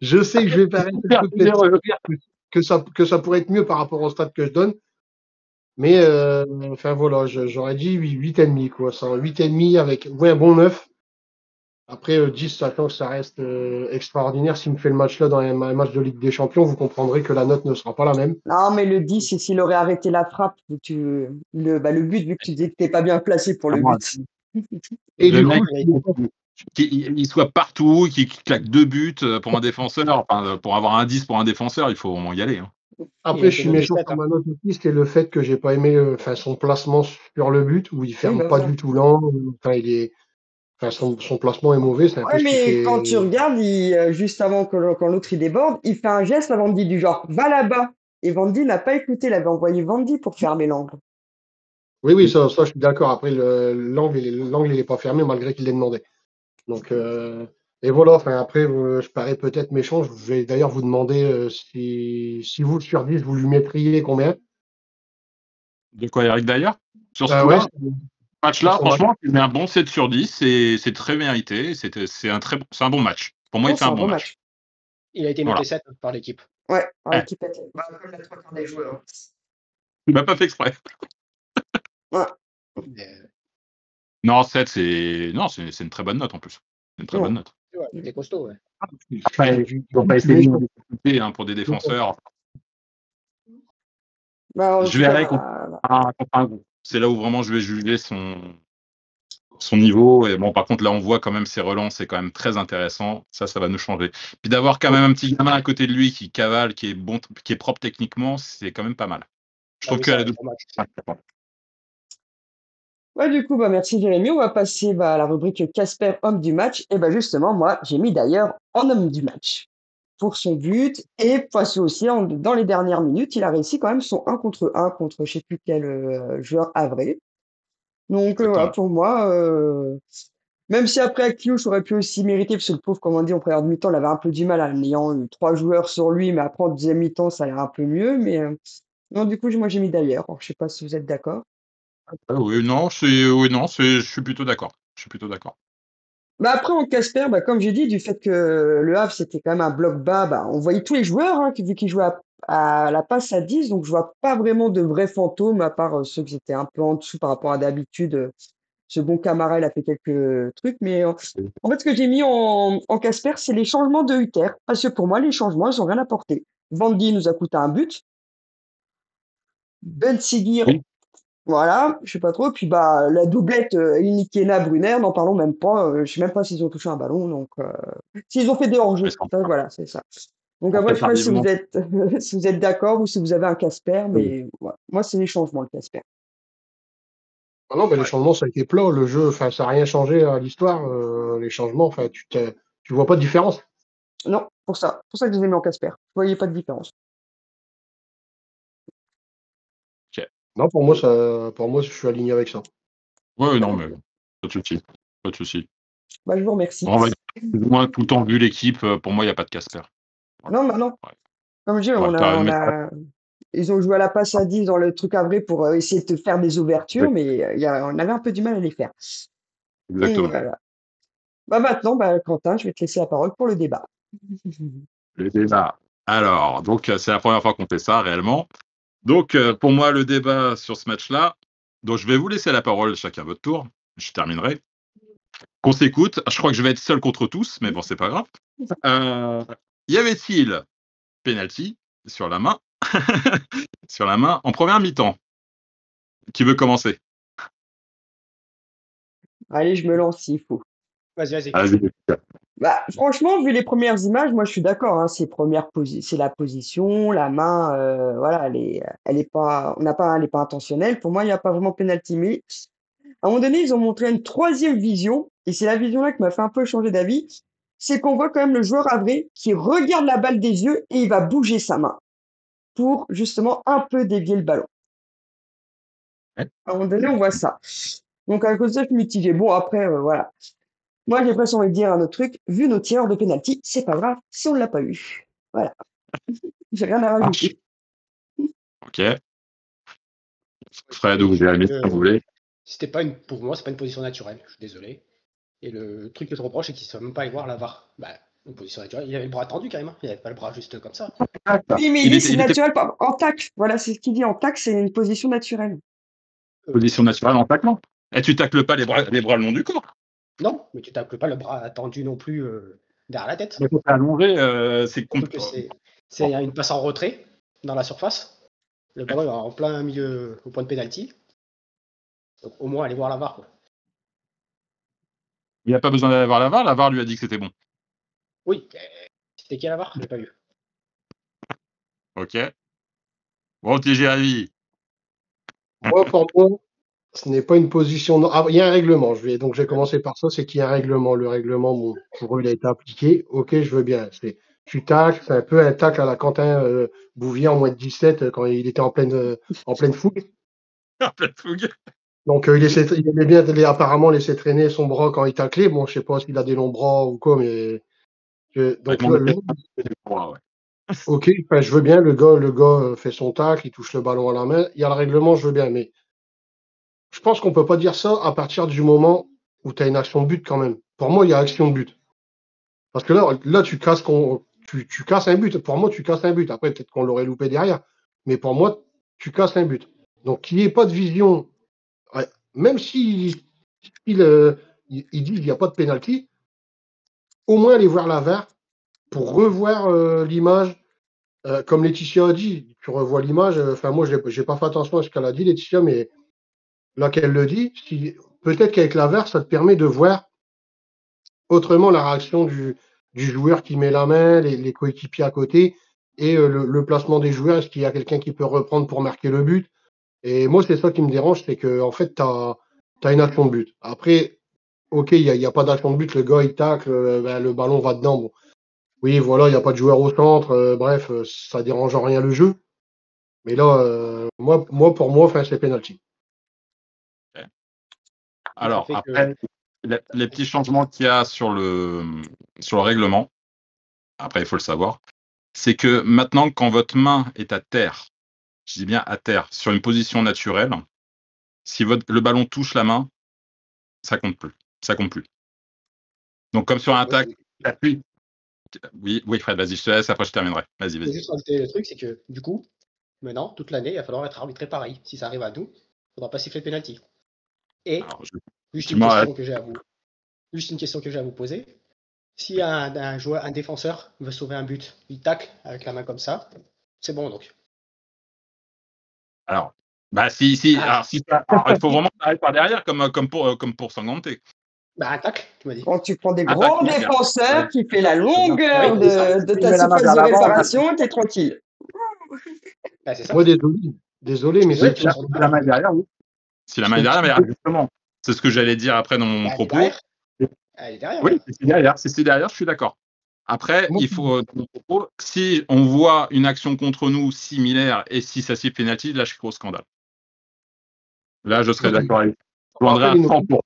Speaker 2: je sais que je vais paraître un peu peut-être que ça pourrait être mieux par rapport au stade que je donne. Mais enfin voilà, j'aurais dit 8,5 quoi. C'est un 8,5 avec un bon 9. Après 10, sachant que ça reste extraordinaire. S'il me fait le match là dans un match de Ligue des Champions, vous comprendrez que la note ne sera pas la même.
Speaker 1: Non, mais le 10, c'est s'il aurait arrêté la frappe, le but, vu que tu disais que t'es pas bien placé pour le but.
Speaker 2: Et
Speaker 3: Le
Speaker 2: du
Speaker 3: mec,
Speaker 2: coup,
Speaker 3: qu'il soit partout, qu'il claque 2 buts pour un défenseur, enfin, pour avoir un 10 pour un défenseur, il faut au moins y aller. Hein.
Speaker 4: Il a
Speaker 2: après, je
Speaker 4: été
Speaker 2: suis
Speaker 4: noté
Speaker 2: méchant
Speaker 4: 7.
Speaker 2: sur ma note aussi, c'est le fait que j'ai pas aimé son placement sur le but, où il
Speaker 1: Oui,
Speaker 2: ferme
Speaker 1: bah
Speaker 2: pas
Speaker 1: voilà.
Speaker 2: du tout l'angle. Enfin, son placement est mauvais, c'est un peu
Speaker 1: Ouais,
Speaker 2: ce qui
Speaker 1: mais quand tu
Speaker 2: fait.
Speaker 1: regardes, juste avant quand l'autre il déborde, il fait un geste à Vandy du genre va là-bas. Et Vandy n'a pas écouté, il avait envoyé Vandy pour fermer l'angle.
Speaker 2: Oui, oui, ça, je suis d'accord. Après, l'angle, il est pas fermé malgré qu'il l'ait demandé. Donc, et voilà. Enfin, après, je parais peut-être méchant. Je vais d'ailleurs vous demander si vous, sur 10, vous lui mettriez combien?
Speaker 3: De quoi, Eric, d'ailleurs? Sur ce
Speaker 2: Ouais,
Speaker 3: coup-là,
Speaker 2: sur
Speaker 3: match-là,
Speaker 2: ce match.
Speaker 3: franchement, il met un bon 7 sur 10 et c'est très mérité. C'est un bon match. Pour moi, il
Speaker 1: Non,
Speaker 3: fait
Speaker 1: c'est
Speaker 3: un
Speaker 1: un
Speaker 3: bon
Speaker 1: bon
Speaker 3: match.
Speaker 1: match.
Speaker 4: Il a été
Speaker 3: Voilà.
Speaker 4: noté 7 par l'équipe.
Speaker 1: Ouais, par
Speaker 3: Eh,
Speaker 1: l'équipe était. Bah, comme la trois quarts des joueurs.
Speaker 3: il m'a pas fait exprès.
Speaker 1: Ouais,
Speaker 4: Mais,
Speaker 3: Non, 7, c'est une très bonne note en plus. C'est une très bonne
Speaker 1: ouais.
Speaker 3: note.
Speaker 4: ouais, il était costaud. Ouais.
Speaker 3: Après, il ne faut pas essayer de difficulté pour des défenseurs.
Speaker 1: Bah, en
Speaker 3: Je
Speaker 1: tout cas,
Speaker 3: verrai
Speaker 1: bah,
Speaker 3: contre un groupe. C'est là où vraiment je vais juger son niveau. Et bon, par contre, là, on voit quand même ses relances, c'est quand même très intéressant. Ça va nous changer. Puis d'avoir quand même un petit gamin à côté de lui qui cavale, qui est bon, qui est propre techniquement, c'est quand même pas mal. Je
Speaker 4: Ah
Speaker 3: trouve
Speaker 4: oui,
Speaker 3: que
Speaker 4: c'est
Speaker 3: la
Speaker 4: un
Speaker 3: double.
Speaker 4: bon match.
Speaker 1: ouais, du coup, bah, merci Jérémy. On va passer bah, à la rubrique Casper, homme du match. Et bah, justement, moi, j'ai mis d'ailleurs en homme du match pour son but. Et parce aussi, dans les dernières minutes, il a réussi quand même son 1 contre 1 contre je sais plus quel joueur havrais. Donc, voilà,
Speaker 3: Exactement.
Speaker 1: pour moi, même si après Akliouche aurait pu aussi mériter, parce que le pauvre, comme on dit, en première mi-temps, il avait un peu du mal en ayant eu 3 joueurs sur lui, mais après, en deuxième mi-temps, ça allait un peu mieux. Mais non, du coup, moi, j'ai mis d'ailleurs. Alors, je sais pas si vous êtes d'accord.
Speaker 3: Oui, non, je suis plutôt d'accord. Je suis plutôt d'accord.
Speaker 1: Bah après, en Casper, bah, comme j'ai dit, du fait que le Havre, c'était quand même un bloc bas, bah, on voyait tous les joueurs, hein, vu qu'ils jouaient à la passe à 10, donc je vois pas vraiment de vrais fantômes, à part ceux qui étaient un peu en dessous par rapport à d'habitude. Ce bon Camara, il a fait quelques trucs, mais en fait, ce que j'ai mis en Casper, c'est les changements de Hutter, parce que pour moi, les changements, ils ont rien apporté. Vandy nous a coûté un but. Ben Seguir,
Speaker 3: Oui.
Speaker 1: voilà, je sais pas trop. Puis bah la doublette Inikena Brunner, n'en parlons même pas. Je sais même pas s'ils ont touché un ballon. Donc s'ils ont fait des
Speaker 3: Ils
Speaker 1: hors-jeux,
Speaker 3: sont
Speaker 1: ça, voilà, c'est ça. Donc
Speaker 3: en
Speaker 1: après, je
Speaker 3: fait
Speaker 1: sais pas si
Speaker 3: tardivement.
Speaker 1: vous êtes si vous êtes d'accord ou si vous avez un Casper,
Speaker 3: Oui.
Speaker 1: mais voilà. Moi c'est les changements le Casper.
Speaker 2: Ah non, mais les
Speaker 3: Ouais.
Speaker 2: changements, ça a été plat. Le jeu, enfin, ça n'a rien changé à l'histoire. Les changements, enfin, tu vois pas de différence.
Speaker 1: Non, pour ça que je les ai mis en Casper. Vous voyez pas de différence.
Speaker 3: Ok.
Speaker 2: Non, pour moi, je suis aligné avec ça.
Speaker 3: Ouais, non,
Speaker 1: D'accord.
Speaker 3: mais pas de souci. Pas de souci.
Speaker 1: Bah je vous remercie.
Speaker 3: On va dire, plus ou moins tout le temps vu l'équipe, pour moi, il n'y a pas de Casper. Voilà.
Speaker 1: Non, bah non.
Speaker 3: Ouais.
Speaker 1: Comme je dis,
Speaker 3: Ouais, t'as
Speaker 1: on
Speaker 3: aimé ça.
Speaker 1: a, ils ont joué à la passe à 10 dans le truc à vrai pour essayer de faire des ouvertures, mais on avait un peu du mal à les faire.
Speaker 3: Exactement.
Speaker 1: Voilà. Bah maintenant, bah, Quentin, je vais te laisser la parole pour le débat.
Speaker 3: Le débat. Alors, donc, c'est la première fois qu'on fait ça réellement. Donc, pour moi, le débat sur ce match-là, donc je vais vous laisser la parole chacun à votre tour. Je terminerai. Qu'on s'écoute. Je crois que je vais être seul contre tous, mais bon, c'est pas grave. Y avait-il penalty sur la main sur la main en première mi-temps? Qui veut commencer?
Speaker 1: Allez, je me lance s'il faut.
Speaker 4: Vas-y, vas-y.
Speaker 3: Vas-y.
Speaker 1: Bah, franchement, vu les premières images, moi je suis d'accord, hein, c'est la position, la main, voilà, elle est pas, on n'a pas, elle est pas intentionnelle. Pour moi, il n'y a pas vraiment penalty, mais à un moment donné, ils ont montré une troisième vision, et c'est la vision-là qui m'a fait un peu changer d'avis. C'est qu'on voit quand même le joueur avré qui regarde la balle des yeux et il va bouger sa main pour justement un peu dévier le ballon.
Speaker 3: Ouais.
Speaker 1: À un moment donné, on voit ça. Donc à cause de ça, je suis mitigé. Bon, après, voilà. Moi, j'ai presque envie de dire un autre truc. Vu nos tireurs de penalty, c'est pas grave si on l'a pas eu. Voilà. J'ai rien à
Speaker 3: Marche.
Speaker 1: rajouter.
Speaker 3: Ok. Fred ou Jérémy, si vous voulez.
Speaker 4: C'était pas une, pour moi, c'est pas une position naturelle. Je suis désolé. Et le truc que je reproche, c'est qu'il ne soit même pas allé voir la VAR. Bah, une position naturelle. Il avait le bras tendu carrément. Il avait pas le bras juste comme ça.
Speaker 1: Oui, mais il dit c'est
Speaker 3: Il était
Speaker 1: naturel en tac. Voilà, c'est ce qu'il dit. En tac, c'est une position naturelle.
Speaker 3: position naturelle en taclant. Et tu tacles pas les bras le long du corps.
Speaker 4: Non, mais tu tapes pas le bras tendu non plus derrière la tête.
Speaker 3: Mais faut pas allonger, c'est
Speaker 4: Surtout que c'est une passe en retrait dans la surface. Le ballon est en plein milieu au point de pénalty. Donc au moins aller voir la VAR. Quoi.
Speaker 3: Il n'a pas besoin d'aller voir la VAR. La VAR lui a dit que c'était bon.
Speaker 4: Oui, c'était qui la VAR? Je l'ai pas vu.
Speaker 3: Ok. Bon, Jérémy.
Speaker 2: Moi, pour moi, ce n'est pas une position. Ah, il y a un règlement. Donc, j'ai commencé par ça, c'est qu'il y a un règlement. Le règlement, bon, pour eux, il a été appliqué. Ok, je veux bien. Tu tacles, c'est un peu un tacle à la Quentin Bouvier en moins de 17 quand il était en pleine fougue. Donc, il aimait bien apparemment laisser traîner son bras quand il taclait. Bon, je sais pas s'il a des longs bras ou quoi, mais
Speaker 3: Avec
Speaker 2: donc
Speaker 3: mon ouais.
Speaker 2: ok, enfin, je veux bien. Le gars fait son tacle, il touche le ballon à la main. Il y a le règlement, je veux bien, mais je pense qu'on peut pas dire ça à partir du moment où tu as une action de but quand même. Pour moi, il y a action de but. Parce que là tu casses un but. Pour moi, tu casses un but. Après, peut-être qu'on l'aurait loupé derrière. Mais pour moi, tu casses un but. Donc, qu'il n'y ait pas de vision, ouais, même si ils disent qu'il n'y a pas de pénalty, au moins aller voir la VAR pour revoir l'image. Comme Laetitia a dit, tu revois l'image. Enfin, moi, j'ai pas fait attention à ce qu'elle a dit, Laetitia, mais là qu'elle le dit, peut-être qu'avec la VAR, ça te permet de voir autrement la réaction du joueur qui met la main, les coéquipiers à côté, et le placement des joueurs. Est-ce qu'il y a quelqu'un qui peut reprendre pour marquer le but? Et moi, c'est ça qui me dérange, c'est que en fait, tu as une action de but. Après, ok, il y a pas d'action de but, le gars il tacle, ben, le ballon va dedans. Bon. Oui, voilà, il n'y a pas de joueur au centre, bref, ça dérange en rien le jeu. Mais là, pour moi, enfin, c'est penalty.
Speaker 4: Mais ça
Speaker 3: Alors,
Speaker 4: fait que.
Speaker 3: après, les petits changements qu'il y a sur le règlement, après, il faut le savoir, c'est que maintenant, quand votre main est à terre, je dis bien à terre, sur une position naturelle, si le ballon touche la main, ça compte plus. Ça compte plus. Donc, comme sur un tac, t'appuies. Oui, Fred, vas-y, je te laisse, après je terminerai. Vas-y,
Speaker 4: Je vais
Speaker 3: vas-y.
Speaker 4: juste rajouter le truc, c'est que du coup, maintenant, toute l'année, il va falloir être arbitré pareil. Si ça arrive à nous, il ne faudra pas siffler penalty. Et
Speaker 3: Alors,
Speaker 4: juste
Speaker 3: tu
Speaker 4: une
Speaker 3: m'arrêtes.
Speaker 4: question que j'ai à vous, juste une question que j'ai à vous poser. Si un défenseur veut sauver un but, il tacle avec la main comme ça, c'est bon donc.
Speaker 3: Alors, bah si,
Speaker 4: Ah,
Speaker 3: alors, il faut vraiment arriver par derrière, comme pour Sanganté.
Speaker 4: bah un tacle, tu m'as dit.
Speaker 1: Quand tu prends des
Speaker 3: Attaque
Speaker 1: gros
Speaker 3: derrière.
Speaker 1: défenseurs qui fait la
Speaker 3: Oui,
Speaker 1: longueur
Speaker 3: c'est ça.
Speaker 1: de
Speaker 3: Il
Speaker 1: ta
Speaker 3: met la main
Speaker 1: surface
Speaker 3: vers
Speaker 1: de
Speaker 3: l'avant.
Speaker 1: réparation, t'es tranquille.
Speaker 4: Bah, c'est ça.
Speaker 2: Moi, désolé, mais
Speaker 4: Désolé,
Speaker 2: c'est
Speaker 4: tu me
Speaker 3: Si
Speaker 2: tout.
Speaker 4: sens
Speaker 3: la
Speaker 4: pas.
Speaker 3: main est derrière, oui. Si la main est derrière, mais justement, c'est ce que j'allais dire après dans mon
Speaker 4: Bah, elle est
Speaker 3: propos.
Speaker 4: derrière. Elle est derrière.
Speaker 3: Oui, si c'est derrière, je suis d'accord. Après,
Speaker 2: Moi,
Speaker 3: il faut, dans mon propos, si on voit une action contre nous similaire et si ça siffle pénalty, là, je suis au scandale. Là, je serais d'accord avec vous. Je
Speaker 2: me
Speaker 3: vendrais
Speaker 2: rappelle
Speaker 3: à 100%.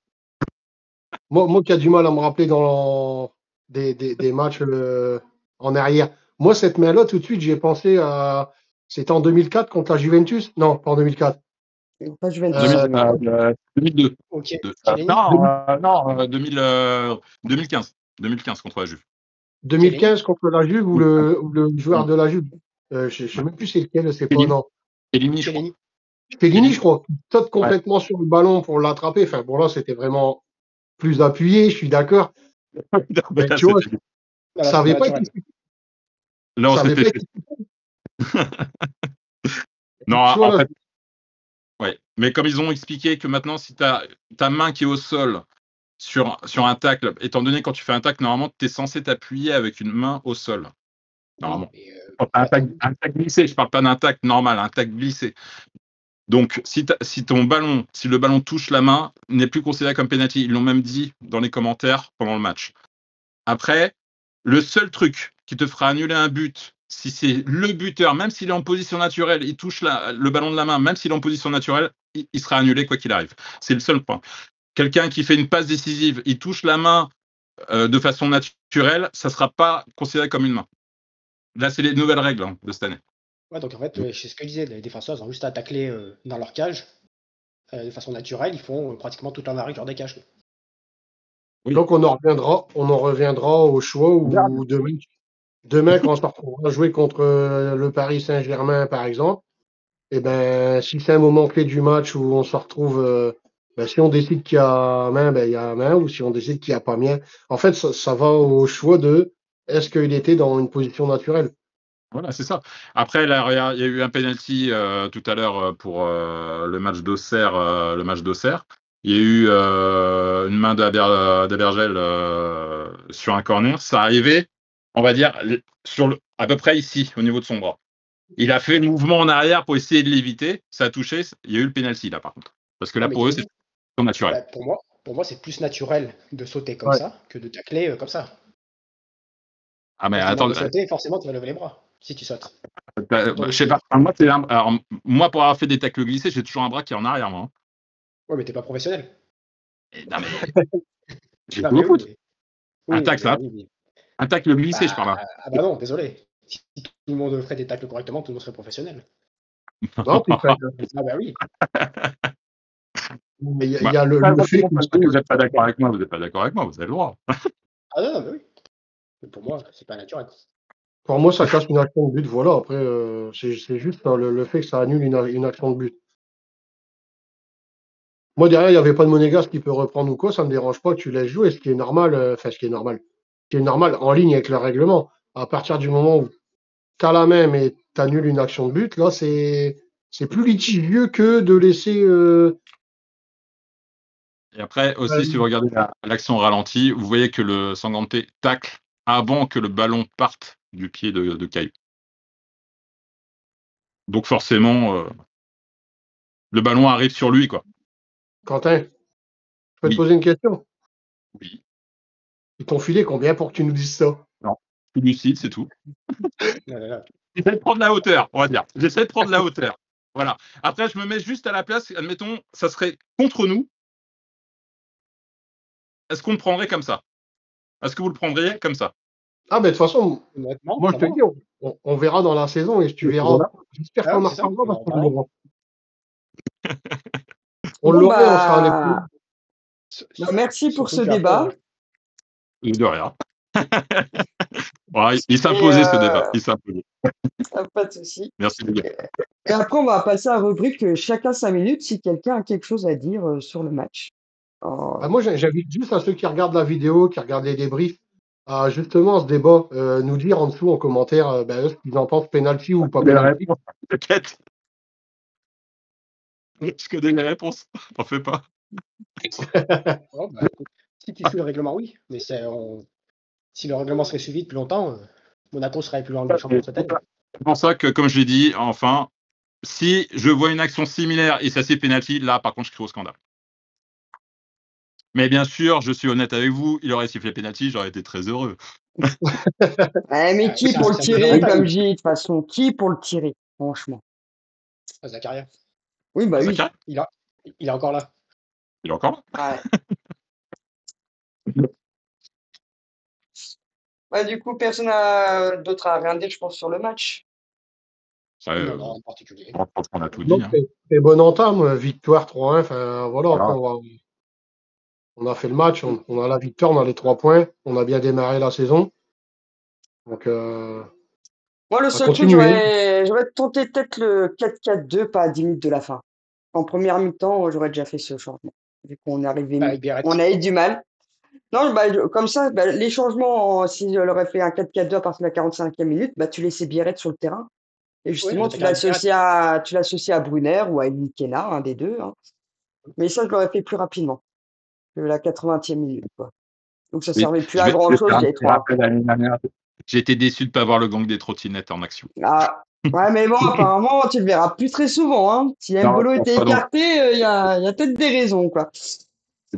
Speaker 2: moi qui a du mal à me rappeler dans des matchs en arrière. Moi, cette main-là, tout de suite, j'ai pensé à. C'était en 2004 contre la Juventus? Non, pas en 2004.
Speaker 1: Pas Juventus.
Speaker 3: 2002.
Speaker 4: Ok.
Speaker 3: De-
Speaker 4: Chiellini.
Speaker 3: non, 2015. 2015 contre la Juve.
Speaker 2: 2015 contre la Juve ou le joueur de la Juve. Je ne sais même plus c'est lequel, c'est pas. Non.
Speaker 3: Chiellini, je crois.
Speaker 4: Chiellini.
Speaker 2: Fellini, je crois, qui saute
Speaker 3: Ouais.
Speaker 2: complètement sur le ballon pour l'attraper. Enfin, bon, là, c'était vraiment plus appuyé, je suis d'accord. Mais
Speaker 3: Là,
Speaker 2: tu vois,
Speaker 3: c'était-
Speaker 2: ça n'avait pas été.
Speaker 3: là, on
Speaker 2: Ça avait
Speaker 3: s'était
Speaker 2: pas
Speaker 3: fait.
Speaker 2: été.
Speaker 3: Non,
Speaker 2: Tu vois,
Speaker 3: en
Speaker 2: là,
Speaker 3: fait, ouais. Mais comme ils ont expliqué que maintenant, si tu as ta main qui est au sol sur un tacle, étant donné quand tu fais un tacle, normalement, tu es censé t'appuyer avec une main au sol. Normalement.
Speaker 4: Oui,
Speaker 3: Un tacle glissé, je parle pas d'un tacle normal, un tacle glissé. Donc, si le ballon touche la main, n'est plus considéré comme penalty. Ils l'ont même dit dans les commentaires pendant le match. Après, le seul truc qui te fera annuler un but, si c'est le buteur, même s'il est en position naturelle, il touche le ballon de la main, même s'il est en position naturelle, il sera annulé quoi qu'il arrive. C'est le seul point. Quelqu'un qui fait une passe décisive, il touche la main de façon naturelle, ça ne sera pas considéré comme une main. Là, c'est les nouvelles règles de cette année.
Speaker 4: Ouais, donc en fait, c'est ce que je disais, les défenseurs ils ont juste à tacler dans leur cage de façon naturelle, ils font pratiquement toute leur arrêt leur des cages.
Speaker 3: Oui.
Speaker 2: Donc, on en reviendra au choix où demain, quand on se retrouvera à jouer contre le Paris Saint-Germain, par exemple, et ben, si c'est un moment clé du match où on se retrouve, ben, si on décide qu'il y a main, ben, il y a main, ou si on décide qu'il n'y a pas main. En fait, ça va au choix de est-ce qu'il était dans une position naturelle.
Speaker 3: Voilà, c'est ça. Après, là, il y a eu un penalty tout à l'heure pour le match d'Auxerre. Il y a eu une main d'Abergel sur un corner. Ça arrivait, on va dire, à peu près ici, au niveau de son bras. Il a fait le mouvement en arrière pour essayer de l'éviter. Ça a touché. Il y a eu le penalty, là, par contre. Parce que là,
Speaker 4: Mais
Speaker 3: pour eux,
Speaker 4: Kevin,
Speaker 3: c'est naturel.
Speaker 4: bah, pour moi, c'est plus naturel de sauter comme
Speaker 2: Ouais.
Speaker 4: ça que de tacler comme ça.
Speaker 3: Ah, mais
Speaker 4: Quand tu
Speaker 3: attends,
Speaker 4: demandes de sauter, forcément, tu vas lever les bras si tu sautes.
Speaker 3: je sais pas. Moi, alors, moi, pour avoir fait des tacles glissés, j'ai toujours un bras qui est en arrière, moi.
Speaker 4: Ouais, mais t'es pas professionnel.
Speaker 3: Non, mais j'ai
Speaker 4: Non,
Speaker 3: joué
Speaker 4: mais
Speaker 3: au foot.
Speaker 4: oui,
Speaker 3: Un tacle, ça.
Speaker 4: oui.
Speaker 3: Un tacle glissé, je
Speaker 4: Bah,
Speaker 3: parle là.
Speaker 4: ah bah non, désolé. Si tout le monde ferait des tacles correctement, tout le monde serait professionnel.
Speaker 2: Non, puis,
Speaker 4: Ah bah oui.
Speaker 2: il y a le fait que
Speaker 3: Vous n'êtes pas d'accord avec moi, vous avez le droit.
Speaker 4: Ah non, mais oui. Mais pour moi, c'est pas naturel.
Speaker 2: pour moi, ça casse une action de but. Voilà, après, c'est juste le fait que ça annule une action de but. Moi, derrière, il n'y avait pas de monégasque qui peut reprendre ou quoi, ça ne me dérange pas que tu laisses jouer, ce qui est normal, ce qui est normal en ligne avec le règlement. À partir du moment où tu as la main mais tu annules une action de but, là, c'est plus litigieux que de laisser.
Speaker 3: Et après, aussi, si vous regardez l'action ralentie, vous voyez que le Sanganté tacle avant que le ballon parte du pied de Caillou. Donc forcément, le ballon arrive sur lui, quoi.
Speaker 2: Quentin, je peux
Speaker 3: Oui.
Speaker 2: te poser une question?
Speaker 3: Oui.
Speaker 2: Ils t'ont filé combien pour que tu nous dises ça?
Speaker 3: Non. Je suis lucide, c'est tout.
Speaker 4: Là.
Speaker 3: J'essaie de prendre la hauteur, on va dire. J'essaie de prendre la hauteur. Voilà. Après, je me mets juste à la place, admettons, ça serait contre nous. Est-ce qu'on le prendrait comme ça? Est-ce que vous le prendriez comme ça?
Speaker 2: Ah, mais de toute façon,
Speaker 4: Honnêtement,
Speaker 2: moi, je te dis, on verra dans la saison et tu verras. J'espère
Speaker 4: Ah
Speaker 2: qu'on
Speaker 4: oui,
Speaker 2: en
Speaker 4: c'est ça,
Speaker 2: reparlera
Speaker 4: on va
Speaker 2: parce
Speaker 4: en
Speaker 2: qu'on
Speaker 4: parler.
Speaker 2: l'aura. On
Speaker 1: Bon,
Speaker 2: l'aurait, on sera un
Speaker 1: bah, merci pour ce
Speaker 4: Surtout
Speaker 1: débat.
Speaker 3: De rien. Ouais, il
Speaker 1: Et
Speaker 3: s'imposait ce débat. Il s'imposait.
Speaker 1: pas de souci.
Speaker 3: Merci les gars.
Speaker 1: Et après, on va passer à la rubrique chacun 5 minutes si quelqu'un a quelque chose à dire sur le match.
Speaker 2: Bah, moi, j'invite juste à ceux qui regardent la vidéo, qui regardent les débriefs, Ah, justement, ce débat, nous dire en dessous en commentaire eux, ce qu'ils en pensent penalty ou pas
Speaker 3: Les
Speaker 2: penalty.
Speaker 3: réponses, t'inquiète. Je connais les réponses. T'en fais pas.
Speaker 4: Oh, bah, écoute, si tu suis le règlement, oui. Mais si le règlement serait suivi depuis longtemps, Monaco serait plus loin de champion cette année.
Speaker 3: C'est pour ça que, comme je l'ai dit, enfin, si je vois une action similaire et ça c'est penalty, là, par contre, je crie au scandale. Mais bien sûr, je suis honnête avec vous, il aurait sifflé penalty, j'aurais été très heureux.
Speaker 1: Mais qui
Speaker 4: c'est
Speaker 1: pour le
Speaker 4: un peu
Speaker 1: tirer,
Speaker 4: l'avantage.
Speaker 1: comme j'ai dit, de toute façon, qui pour le tirer, franchement.
Speaker 4: Zakaria,
Speaker 1: Oui, bah oui.
Speaker 3: Zakaria,
Speaker 4: il est encore là.
Speaker 3: il est encore là.
Speaker 1: Ouais. Bah, du coup, personne n'a d'autre à rien dire, je pense, sur le match.
Speaker 3: Ça,
Speaker 4: Non, non, en particulier.
Speaker 3: je pense qu'on a tout
Speaker 2: Donc,
Speaker 3: dit. Hein.
Speaker 2: c'est bonne entame, victoire 3-1. Enfin, voilà,
Speaker 3: Voilà.
Speaker 2: après, on a fait le match, on a la victoire, on a les 3 points, on a bien démarré la saison. Donc,
Speaker 1: Moi, le
Speaker 2: à
Speaker 1: seul truc,
Speaker 2: continuer.
Speaker 1: j'aurais tenté peut-être le 4-4-2, pas à 10 minutes de la fin. En première mi-temps, j'aurais déjà fait ce changement. Vu qu'on arrivait,
Speaker 4: Avec Beret.
Speaker 1: on a eu du mal. Non, bah, comme ça, bah, les changements, si on aurait fait un 4-4-2 à partir de la 45e minute, bah, tu laissais Biarritz sur le terrain. Et
Speaker 4: Ouais,
Speaker 1: justement,
Speaker 4: l'attaquant avec Beret.
Speaker 1: tu l'associes à Brunner ou à Nikena, un des deux. Hein. Mais ça, je l'aurais fait plus rapidement que la 80e minute, quoi. Donc, ça
Speaker 3: Oui,
Speaker 1: servait plus
Speaker 3: je
Speaker 1: à
Speaker 3: vais te faire
Speaker 1: grand-chose,
Speaker 3: un
Speaker 1: les
Speaker 3: petit
Speaker 1: 3
Speaker 3: rappel
Speaker 1: points.
Speaker 3: l'année dernière. J'ai été déçu de ne pas voir le gang des trottinettes en action.
Speaker 1: Ah, ouais, mais bon, apparemment, tu le verras plus très souvent, hein. Si
Speaker 3: Non,
Speaker 1: Mbolo
Speaker 3: je pense
Speaker 1: était
Speaker 3: pas non.
Speaker 1: écarté, il y a peut-être des raisons, quoi.
Speaker 4: C'est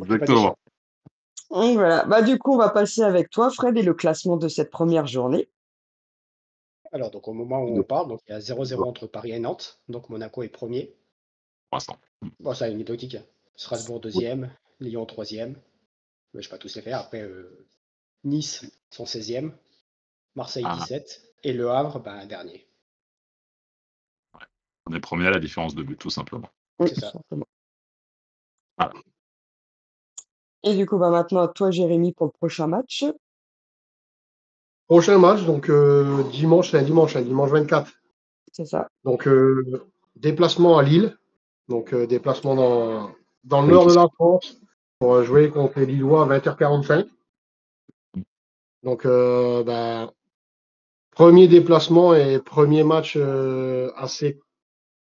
Speaker 4: pas déchet.
Speaker 3: Exactement.
Speaker 1: Donc, voilà. Bah, du coup, on va passer avec toi, Fred, et le classement de cette première journée.
Speaker 4: Alors, donc, au moment où on parle, donc, il y a 0-0 entre Paris et Nantes. Donc, Monaco est premier.
Speaker 3: Pour l'instant.
Speaker 4: Bon, ça, anecdotique. Strasbourg deuxième. Lyon troisième. Mais je vais pas tous les faire. Après, Nice sont 16e. Marseille
Speaker 3: Ah,
Speaker 4: 17. Et Le Havre, ben, dernier.
Speaker 3: on est premier à la différence de but, tout simplement.
Speaker 1: Oui,
Speaker 4: C'est ça.
Speaker 1: simplement.
Speaker 3: Voilà.
Speaker 1: Et du coup, bah, maintenant, à toi, Jérémy, pour le prochain match.
Speaker 2: Prochain match, donc dimanche 24.
Speaker 1: C'est ça.
Speaker 2: Donc, déplacement à Lille. Donc, déplacement dans le
Speaker 3: Bonne
Speaker 2: nord de
Speaker 3: question.
Speaker 2: la France pour jouer contre les Lillois à 20h45. Donc, premier déplacement et premier match assez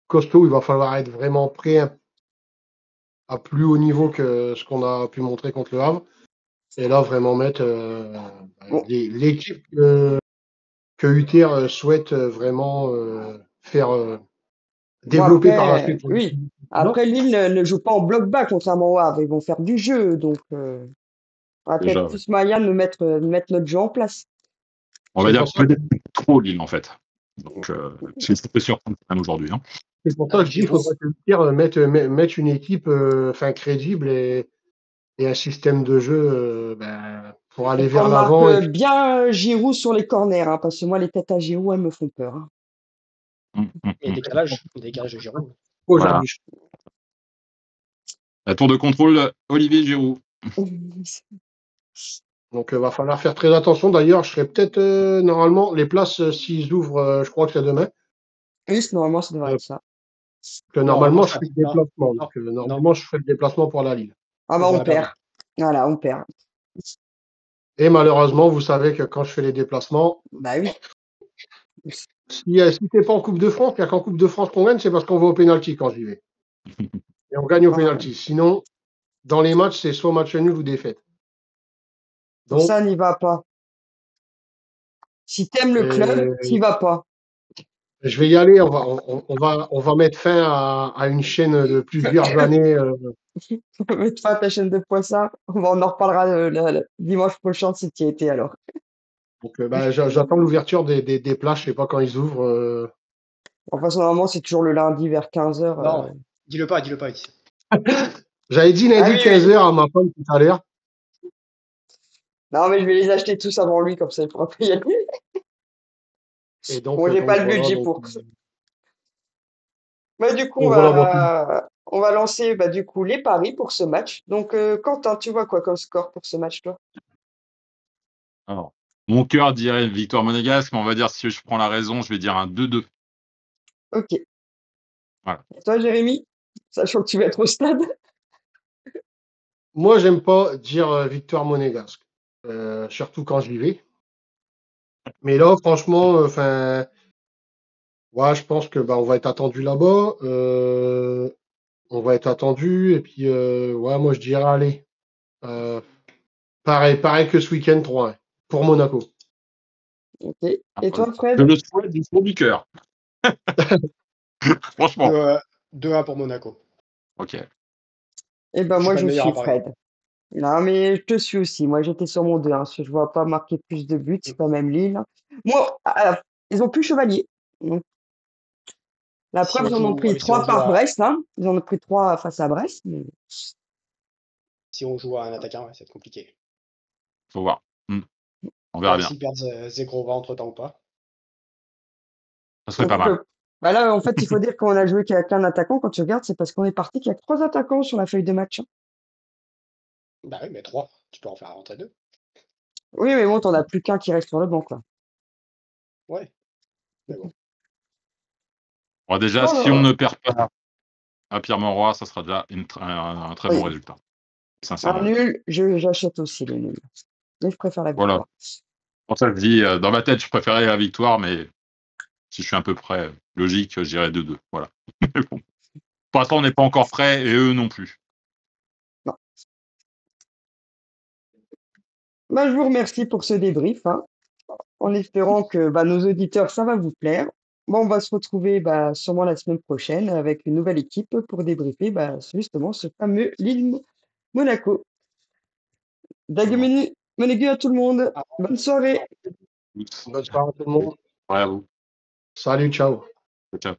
Speaker 2: costaud. Il va falloir être vraiment prêt à plus haut niveau que ce qu'on a pu montrer contre le Havre. Et là, vraiment mettre
Speaker 1: Bon,
Speaker 2: l'équipe que UTR souhaite vraiment faire
Speaker 1: bon
Speaker 2: développer par la
Speaker 1: après,
Speaker 2: suite.
Speaker 1: oui.
Speaker 2: Non,
Speaker 1: Après, Lille ne joue pas en bloc bas, contrairement au Havre. Ils vont faire du jeu, donc on a peut-être
Speaker 3: Déjà, ouais.
Speaker 1: plus moyen de mettre notre jeu en place.
Speaker 3: On va
Speaker 2: c'est
Speaker 3: dire
Speaker 2: pour ça.
Speaker 3: peut-être trop Lille, en fait. Donc, c'est un peu surprenant quand même aujourd'hui. Hein.
Speaker 2: C'est pour ça que
Speaker 4: Avec
Speaker 2: je dis qu'il
Speaker 4: Giroud.
Speaker 2: faudrait que UTR mette une équipe crédible et un système de jeu pour aller
Speaker 1: Et qu'on
Speaker 2: vers
Speaker 1: marque
Speaker 2: l'avant. Et puis,
Speaker 1: bien Giroud sur les corners, hein, parce que moi, les têtes à Giroud, elles me font peur. Hein.
Speaker 4: Et décalage. Décalage de Giroud.
Speaker 3: Voilà. La tour de contrôle, Olivier Giroud.
Speaker 2: Donc, il va falloir faire très attention. D'ailleurs, je serais peut-être, normalement, les places, s'ils ouvrent, je crois que c'est demain.
Speaker 1: Oui, normalement, ça devrait être ça.
Speaker 2: Que
Speaker 4: Normalement,
Speaker 2: normalement, je
Speaker 4: ça.
Speaker 2: fais le
Speaker 4: Non,
Speaker 2: déplacement.
Speaker 4: non,
Speaker 2: Donc,
Speaker 4: non.
Speaker 2: normalement, je fais le déplacement pour la Lille.
Speaker 1: Ah bah,
Speaker 4: Ils
Speaker 1: on
Speaker 4: auraient perdu.
Speaker 1: perd. Voilà, on perd.
Speaker 2: Et malheureusement, vous savez que quand je fais les déplacements,
Speaker 1: Bah oui.
Speaker 2: si t'es pas en Coupe de France, il n'y a qu'en Coupe de France qu'on gagne, c'est parce qu'on va au pénalty quand j'y vais. Et on gagne au
Speaker 1: Ah,
Speaker 2: pénalty. Sinon, dans les matchs, c'est soit match nul ou défaite.
Speaker 1: pour
Speaker 2: Donc,
Speaker 1: ça, n'y va pas. Si t'aimes le club, t'y vas pas.
Speaker 2: je vais y aller. On va mettre fin à une chaîne de plusieurs années.
Speaker 1: Mets pas ta chaîne de poisson. On en reparlera le dimanche prochain si tu y étais alors.
Speaker 2: Donc, j'attends l'ouverture des places. Je sais pas quand ils ouvrent.
Speaker 1: Enfin, normalement, c'est toujours le lundi vers 15h.
Speaker 4: Non, dis-le pas ici.
Speaker 2: J'avais dit
Speaker 1: Ah
Speaker 2: lundi
Speaker 1: oui, oui.
Speaker 2: 15h à ma femme tout à l'heure.
Speaker 1: Non, mais je vais les acheter tous avant lui, comme ça il pourra pas y aller.
Speaker 2: Et
Speaker 1: Bon, j'ai pas le
Speaker 2: voilà.
Speaker 1: budget pour. Bah, du coup,
Speaker 2: Donc voilà, bon.
Speaker 1: on va lancer bah, du coup les paris pour ce match. Donc, Quentin, tu vois quoi comme score pour ce match, toi?
Speaker 3: Alors, mon cœur dirait victoire monégasque, mais on va dire si je prends la raison, je vais dire un 2-2.
Speaker 1: Ok.
Speaker 3: Voilà.
Speaker 1: Et toi, Jérémy? Sachant que tu vas être au stade.
Speaker 2: Moi, j'aime pas dire victoire monégasque. surtout quand j'y vais. Mais là, franchement, enfin, ouais, je pense que on va être attendu là-bas. On va être attendu. Et puis, ouais, moi, je dirais, allez, pareil que ce week-end 3 pour Monaco.
Speaker 1: Ok. Et toi,
Speaker 3: Je
Speaker 1: Fred?
Speaker 3: le souhaite du fond du cœur. Franchement.
Speaker 4: 2-1 pour Monaco.
Speaker 3: Ok.
Speaker 1: Eh ben,
Speaker 4: Je suis
Speaker 1: moi,
Speaker 4: pas
Speaker 1: je
Speaker 4: le meilleur à
Speaker 1: suis
Speaker 4: Paris.
Speaker 1: Fred. Non, mais je te suis aussi. Moi, j'étais sur mon 2-1. Je vois pas marquer plus de buts. C'est quand même Lille. Moi, ils ont plus Chevalier. Donc, la
Speaker 4: Si
Speaker 1: preuve,
Speaker 4: on
Speaker 1: ils en ont
Speaker 4: joue,
Speaker 1: pris
Speaker 4: si on
Speaker 1: 3
Speaker 4: joue
Speaker 1: par
Speaker 4: à,
Speaker 1: Brest, là. Ils en ont pris 3 face à Brest. Mais...
Speaker 4: si on joue à un attaquant, ouais, ça va être compliqué.
Speaker 3: Faut voir. On verra
Speaker 4: Voir
Speaker 3: bien.
Speaker 4: s'ils perdent Zegrova entre temps ou pas.
Speaker 3: Ça serait pas
Speaker 1: Donc,
Speaker 3: mal.
Speaker 1: bah là, en fait, il faut dire qu'on a joué qu'un attaquant. Quand tu regardes, c'est parce qu'on est parti qu'il y a que 3 attaquants sur la feuille de match, hein.
Speaker 4: Bah oui, mais 3, tu peux en faire rentrer 2.
Speaker 1: Oui, mais bon, t'en as plus qu'un qui reste sur le banc, quoi.
Speaker 4: Ouais, mais bon.
Speaker 3: Bon, déjà, si on
Speaker 1: Oh,
Speaker 3: ne perd pas à Pierre-Mauroy, ça sera déjà un très bon
Speaker 1: oui.
Speaker 3: résultat.
Speaker 1: Un
Speaker 3: Sincèrement.
Speaker 1: nul, j'achète aussi le nul. Mais je préfère la
Speaker 3: Voilà.
Speaker 1: victoire.
Speaker 3: Pour ça, je dis, dans ma tête, je préférais la victoire, mais si je suis à peu près logique, j'irais 2-2. Voilà. Mais bon. Pour l'instant, on n'est pas encore prêt et eux non plus.
Speaker 1: Non. Bah, je vous remercie pour ce débrief, hein, en espérant que nos auditeurs, ça va vous plaire. Bon, on va se retrouver sûrement la semaine prochaine avec une nouvelle équipe pour débriefer justement ce fameux Lille-Monaco.
Speaker 3: Voilà.
Speaker 1: Daguemenu à tout le monde.
Speaker 4: Ah,
Speaker 1: Bonne soirée.
Speaker 2: Bonne soirée à tout le monde.
Speaker 3: Ouais, à vous.
Speaker 2: Salut, ciao.
Speaker 3: Ciao.